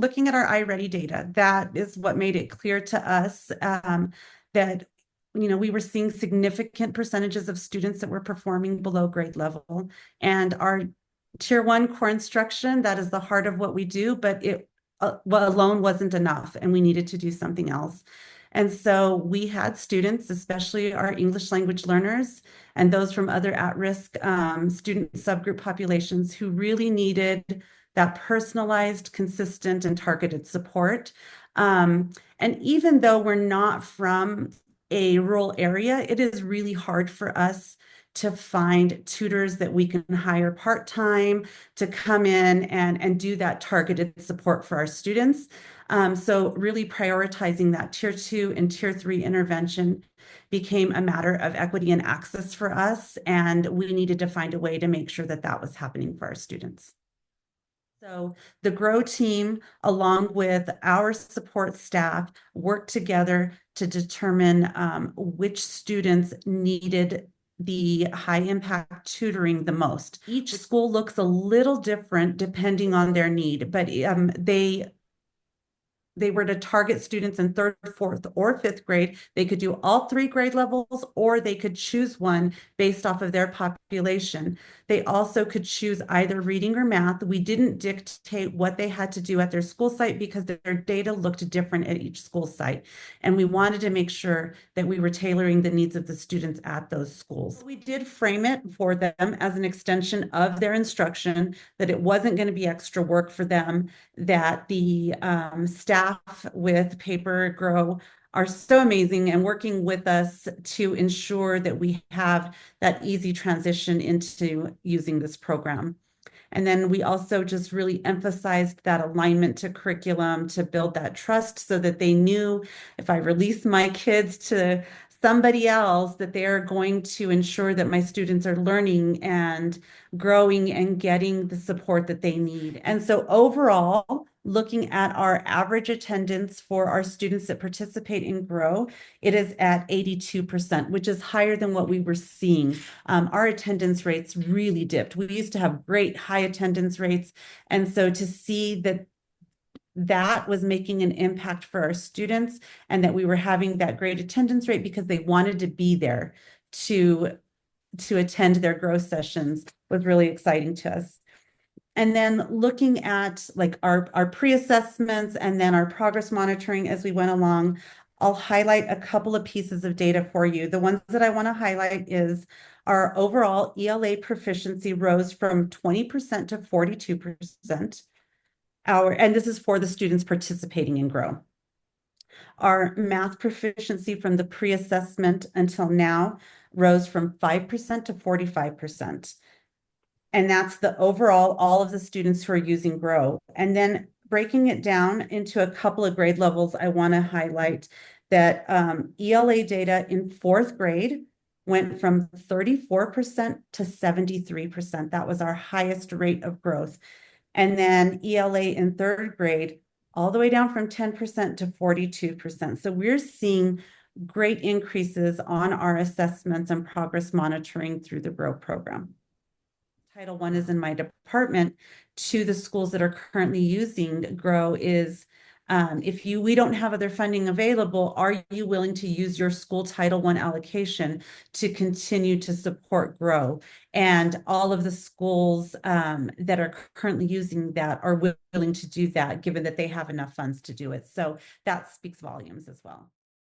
looking at our iReady data, that is what made it clear to us that we were seeing significant percentages of students that were performing below grade level. And our Tier 1 core instruction, that is the heart of what we do, but it alone wasn't enough, and we needed to do something else. And so we had students, especially our English language learners and those from other at-risk student subgroup populations who really needed that personalized, consistent, and targeted support. And even though we're not from a rural area, it is really hard for us to find tutors that we can hire part-time to come in and do that targeted support for our students. So really prioritizing that Tier 2 and Tier 3 intervention became a matter of equity and access for us, and we needed to find a way to make sure that that was happening for our students. So the GROW team, along with our support staff, worked together to determine which students needed the high impact tutoring the most. Each school looks a little different depending on their need, but they were to target students in third, fourth, or fifth grade. They could do all three grade levels, or they could choose one based off of their population. They also could choose either reading or math. We didn't dictate what they had to do at their school site because their data looked different at each school site. And we wanted to make sure that we were tailoring the needs of the students at those schools. We did frame it for them as an extension of their instruction, that it wasn't going to be extra work for them, that the staff with Paper Grow are so amazing and working with us to ensure that we have that easy transition into using this program. And then we also just really emphasized that alignment to curriculum to build that trust so that they knew if I release my kids to somebody else, that they are going to ensure that my students are learning and growing and getting the support that they need. And so overall, looking at our average attendance for our students that participate in GROW, it is at 82%, which is higher than what we were seeing. Our attendance rates really dipped. We used to have great high attendance rates. And so to see that that was making an impact for our students and that we were having that great attendance rate because they wanted to be there to attend their GROW sessions was really exciting to us. And then looking at like our pre-assessments and then our progress monitoring as we went along, I'll highlight a couple of pieces of data for you. The ones that I want to highlight is our overall ELA proficiency rose from 20% to 42%. And this is for the students participating in GROW. Our math proficiency from the pre-assessment until now rose from 5% to 45%. And that's the overall, all of the students who are using GROW. And then breaking it down into a couple of grade levels, I want to highlight that ELA data in fourth grade went from 34% to 73%. That was our highest rate of growth. And then ELA in third grade, all the way down from 10% to 42%. So we're seeing great increases on our assessments and progress monitoring through the GROW program. Title I is in my department. To the schools that are currently using GROW is, if we don't have other funding available, are you willing to use your school Title I allocation to continue to support GROW? And all of the schools that are currently using that are willing to do that, given that they have enough funds to do it. So that speaks volumes as well.